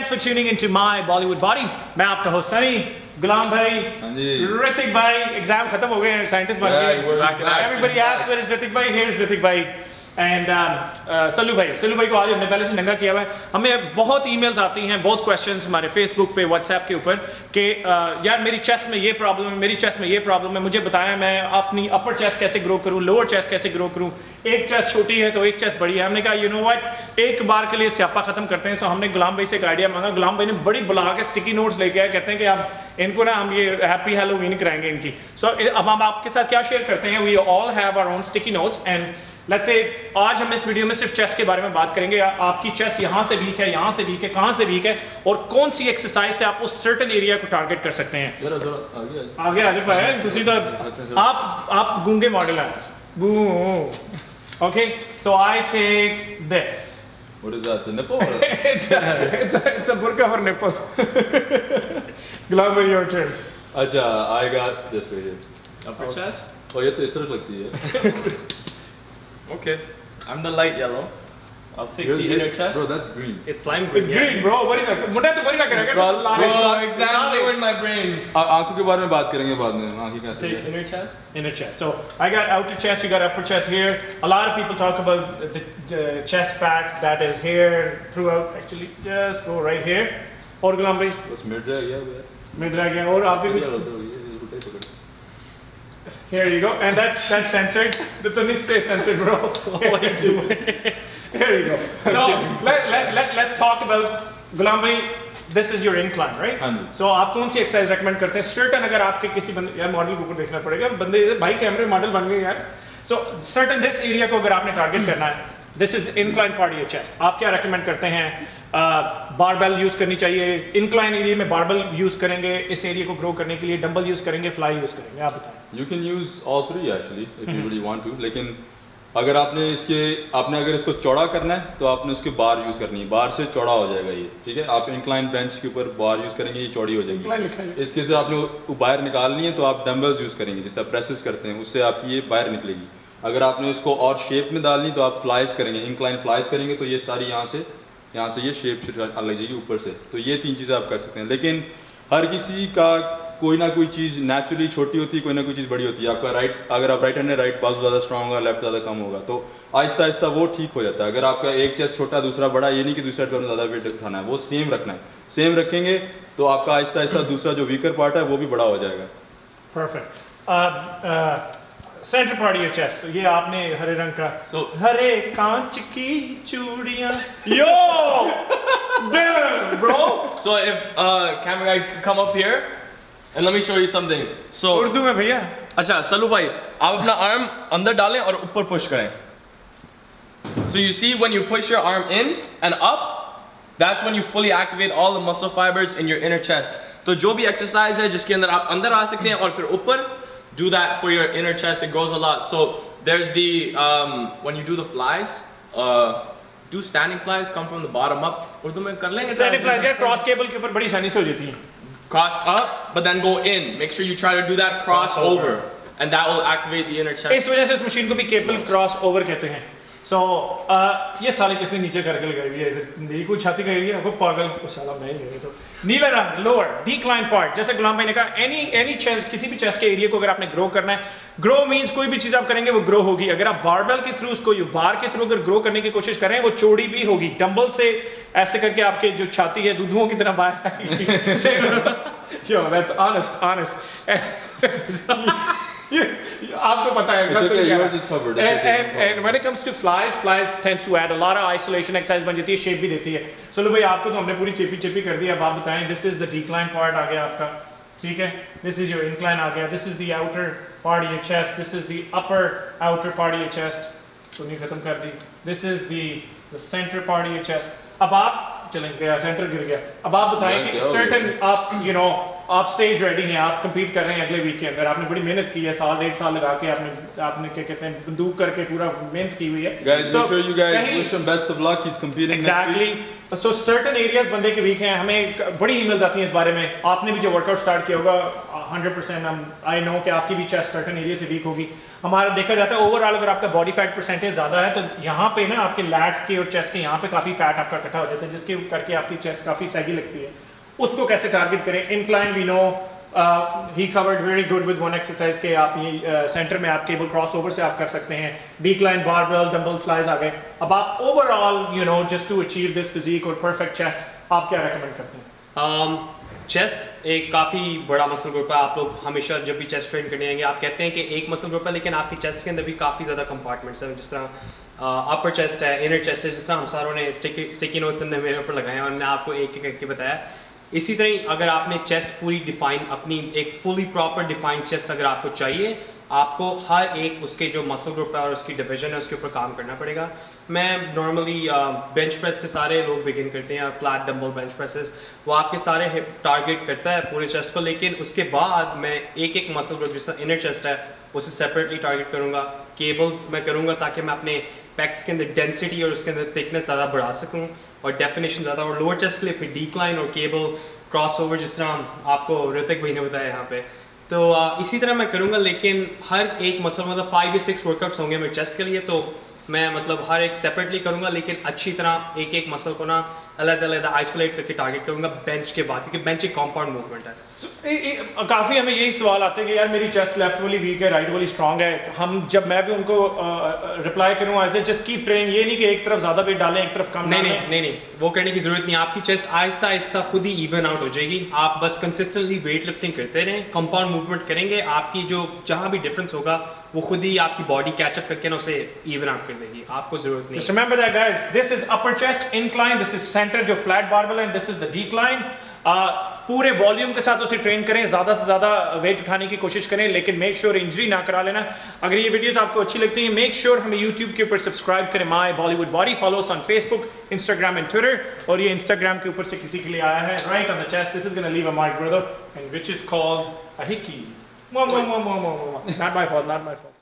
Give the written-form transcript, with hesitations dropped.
thanks for tuning into my Bollywood Body. मैं आपका host Sunny, गुलाम भाई, ऋतिक भाई, एग्जाम खत्म हो गए, साइंटिस्ट बन गए। Everybody asks where is Hrithik भाई? Here is ऋतिक भाई एंड सल्लू भाई को आज हमने पहले से नंगा किया हुआ है। हमें बहुत ईमेल्स आती हैं, बहुत क्वेश्चंस हमारे फेसबुक पे, व्हाट्सएप के ऊपर कि यार मेरी चेस्ट में ये प्रॉब्लम है, मेरी चेस्ट में ये प्रॉब्लम है, मुझे बताया मैं अपनी अपर चेस्ट कैसे ग्रो करूं, लोअर चेस्ट कैसे ग्रो करूं, एक चेस्ट छोटी है तो एक चेस्ट बड़ी है। हमने कहा यू नो व्हाट, एक बार के लिए स्यापा खत्म करते हैं। सो हमने गुलाम भाई से एक आइडिया मांगा। गुलाम भाई ने बड़ी बुला के स्टिकी नोट्स लेके आए, कहते हैं कि आप इनको ना हम ये हैप्पी हैलोवीन कराएंगे इनकी। सो अब हम आपके साथ क्या शेयर करते हैं, we all have our own sticky notes and let's say आज हम इस वीडियो में सिर्फ चेस्ट के बारे में बात करेंगे। आपकी चेस्ट यहाँ से वीक है, यहाँ से वीक है, कहाँ से वीक है और कौन सी एक्सरसाइज से आप उस सर्टेन एरिया को टारगेट कर सकते हैं। आगे पाए तुसी तो आप गूंगे मॉडल हैं। Okay, so I take this. What is that? The nipple? it's a burqa for nipple. Gulam, your turn. अच्छा, I got this right here. Upper chest? Oh, ये तो इस तरह लगती है। Okay, I'm the light yellow. I'll take the inner chest. Bro, that's green. It's lime green. It's green, bro. मुंडा तो वही ना करेगा। Bro, exactly in my brain. आंखों के बारे में बात करेंगे बाद में। आंखें कैसे? Take inner chest. Inner chest. So I got outer chest. You got upper chest here. A lot of people talk about the chest fat that is here throughout. Actually, just go right here. और गुलाम भाई। बस mid रह गया वो। Mid रह गया और आप भी। Here you go, and that's censored. The Tunis stay censored, bro. What are you doing? Here you go. So let's talk about Gulam bhai. This is your incline, right? So आप कौन सी exercise recommend करते हैं? Certain अगर आपके किसी बंदे यार model के ऊपर देखना पड़ेगा, बंदे भाई कैमरे मॉडल बन गए यार। So सर्टेन दिस एरिया को अगर आपने टारगेट करना है, this is incline part of your chest. आप क्या रेकमेंड करते हैं? बारबेल यूज करनी चाहिए, इंक्लाइन एरिया में बारबेल यूज करेंगे इस एरिया को ग्रो करने के लिए, डंबल यूज करेंगे, फ्लाई यूज करेंगे, आप बताएं। You can use all three actually if you really want to. लेकिन अगर आपने अगर इसको चौड़ा करना है तो आपने उसके बार यूज करनी है, बार से चौड़ा हो जाएगा ये, ठीक है। आप इंक्लाइन बेंच के ऊपर बार यूज करेंगे, ये चौड़ी हो जाएगी। इसके से आपने बाहर निकालनी है तो आप डंबल्स यूज करेंगे, जिससे आप प्रेसेस करते हैं, उससे आपकी ये बाहर निकलेगी। अगर आपने इसको और शेप में डालनी तो आप फ्लाइज करेंगे, इंक्लाइन फ्लाइज करेंगे तो ये सारी यहाँ से ये शेप लग जाएगी ऊपर से। तो ये तीन चीज़ें आप कर सकते हैं। लेकिन हर किसी का कोई ना कोई चीज़ नेचुरली छोटी होती है, कोई ना कोई चीज़ बड़ी होती है। आपका अगर आप राइट हैंड है, राइट बाजू ज़्यादा स्ट्रांग होगा, लेफ्ट ज़्यादा कम होगा, तो आहिस्ता आहिस्ता वो ठीक हो जाता है। अगर आपका एक चेस्ट छोटा दूसरा बड़ा, ये नहीं कि दूसरा टर्न ज़्यादा वेट उठाना है, वो सेम रखना है। सेम रखेंगे तो आपका आहिस्ता आहिस्ता दूसरा जो वीकर पार्ट है वो भी बड़ा हो जाएगा। Perfect. Centre part of chest, तो ये आपने हरे रंग का, so, हरे कांच की चूड़ियां, यो damn bro. So if camera guy could come up here and let me show you something. So Urdu में भैया। अच्छा सल्लू भाई, आप अपना आर्म अंदर डालें और ऊपर पुश करें। So you see when you push your arm in and up, that's when you fully activate all the muscle fibers in your inner chest. तो जो भी एक्सरसाइज है जिसके अंदर आप अंदर आ सकते हैं और फिर ऊपर, do that for your inner chest. It goes a lot. So there's the when you do the flies, do standing flies, come from the bottom up. Urdu में कर लेंगे standing flies यार क्रॉस केबल के ऊपर बड़ी आसानी से हो जाती हैं। Cross up, but then go in. Make sure you try to do that cross over, and that will activate the inner chest. इस वजह से इस मशीन को भी केबल क्रॉस ओवर कहते हैं। So ये साले किसने नीचे करके लगाई हुई है? इधर मेरी कोई छाती गई हुई है, वो पागल को साला मैं ही गई। तो नीला रंग लोअर डिक्लाइन पार्ट, जैसे गुलाम भाई ने कहा, एनी चेस्ट, किसी भी चेस्ट के एरिया को अगर आपने ग्रो करना है, ग्रो मींस कोई भी चीज आप करेंगे वो ग्रो होगी। अगर आप बारबेल के थ्रू उसको बार के थ्रू अगर ग्रो करने की कोशिश करें, वो चौड़ी भी होगी। डंबल से ऐसे करके आपके जो छाती है दूधुओं की तरह बाहर आएगी। Yo, that's honest. आपको पता है। And when it comes to flies tends to add a lot of isolation exercise बन जाती है, शेप भी देती है। चलो भाई आपको तो हमने पूरी चेपी कर दी, अब आप बताएं। This is the decline part आ गया आपका, ठीक है। This is your incline आ गया। This is the outer part of your chest. This is the upper outer part of your chest. तो नहीं खत्म कर दी। This is the center part of your chest. अब आप चलेंगे, सेंटर गिर गया। अब आप बताएं कि सर्टेन आप स्टेज रेडी हैं, आप कंपीट कर रहे हैं अगले वीक के अंदर, आपने बड़ी मेहनत की है, साल 1.5 साल लगा के आपने क्या कहते हैं बंदूक करके पूरा मेहनत की हुई है। Guys, make sure you guys wish him best of luck. He's competing exactly. next week. So certain areas बंदे के वीक हैं, हमें बड़ी ईमेल्स आती हैं इस बारे में। आपने भी जो वर्कआउट स्टार्ट किया होगा 100% आई नो कि आपकी भी चेस्ट सर्टेन एरिया से वीक होगी। हमारा देखा जाता है ओवरऑल अगर आपका बॉडी फैट परसेंटेज ज़्यादा है तो यहाँ पे ना आपके लैट्स के और चेस्ट के यहाँ पे काफ़ी फैट आपका इकट्ठा हो जाता है, जिसके करके आपकी चेस्ट काफ़ी सैगी हैवी लगती है, उसको कैसे टारगेट करें। Incline we know he covered very good with one exercise के आप ये सेंटर में आप केबल क्रॉस ओवर से आप कर सकते हैं, डिक्लाइन बारबेल डंबल फ्लाइज आ गए। अब आप overall you know just to achieve this physique और परफेक्ट चेस्ट आप क्या रेकमेंड करते हैं? चेस्ट एक काफ़ी बड़ा मसल ग्रुप है। आप लोग हमेशा जब भी चेस्ट ट्रेन करने आएंगे आप कहते हैं कि एक मसल ग्रुप है, लेकिन आपकी चेस्ट के अंदर भी काफ़ी ज़्यादा कंपार्टमेंट्स हैं। जिस तरह अपर चेस्ट है, इनर चेस्ट है, जिस तरह हम सारों ने स्टिकी नोट्स ने मेरे ऊपर लगाए और मैंने आपको एक एक करके बताया। इसी तरह अगर आपने चेस्ट पूरी डिफाइन, अपनी एक फुली प्रॉपर डिफाइंड चेस्ट अगर आपको चाहिए, आपको हर एक उसके जो मसल ग्रुप है और उसकी डिवीजन है उसके ऊपर काम करना पड़ेगा। मैं नॉर्मली बेंच प्रेस से सारे लोग बिगिन करते हैं, फ्लैट डंबल बेंच प्रेसेस, वो आपके सारे हिप टारगेट करता है पूरे चेस्ट को, लेकिन उसके बाद मैं एक एक मसल ग्रुप जिस तरह इनर चेस्ट है उसे सेपरेटली टारगेट करूँगा। केबल्स मैं करूँगा ताकि मैं अपने पैक्स के अंदर डेंसिटी और उसके अंदर थिकनेस ज़्यादा बढ़ा सकूँ और डेफिनेशन ज़्यादा, और लोअर चेस्ट के लिए फिर डिक्लाइन और केबल क्रॉस ओवर जिस तरह आपको ऋतिक भाई ने बताया यहाँ पे। तो इसी तरह मैं करूँगा, लेकिन हर एक मसल मतलब 5 या 6 वर्कआउट्स होंगे मेरे चेस्ट के लिए, तो मैं मतलब हर एक सेपरेटली करूँगा, लेकिन अच्छी तरह एक एक मसल को ना अलग-अलग आइसोलेट करके टारगेट करूँगा बेंच के बाद, क्योंकि बेंच एक कॉम्पाउंड मूवमेंट है। काफ़ी हमें यही सवाल आते हैं कि यार मेरी चेस्ट लेफ्ट वाली वीक है, राइट वाली स्ट्रांग है। हम जब मैं भी उनको रिप्लाई करूँ ऐसे जस्ट कीप ट्रेनिंग, ये नहीं कि एक तरफ ज़्यादा वेट डालें एक तरफ कम। नहीं, वो करने की जरूरत नहीं। आपकी चेस्ट आहिस्ता आहिस्ता खुद ही इवन आउट हो जाएगी। आप बस कंसिस्टेंटली वेट लिफ्टिंग करते रहें, कंपाउंड मूवमेंट करेंगे, आपकी जो जहाँ भी डिफरेंस होगा वो खुद ही आपकी बॉडी कैचअप करके ना उसे इवन आउट कर देगी, आपको जरूरत नहीं। Remember that guys, this is upper chest incline, this is center जो flat barbell है, this is the decline। पूरे वॉल्यूम के साथ उसे ट्रेन करें, ज़्यादा से ज़्यादा वेट उठाने की कोशिश करें, लेकिन मेक श्योर इंजरी ना करा लेना। अगर ये वीडियोस आपको अच्छी लगती हैं, मेक श्योर हमें यूट्यूब के ऊपर सब्सक्राइब करें, my Bollywood body, follow us on Facebook, Instagram and Twitter. और ये इंस्टाग्राम के ऊपर से किसी के लिए आया है, right on the chest, this is gonna leave a mark brother and which is called a hickey. Not my fault, not my fault.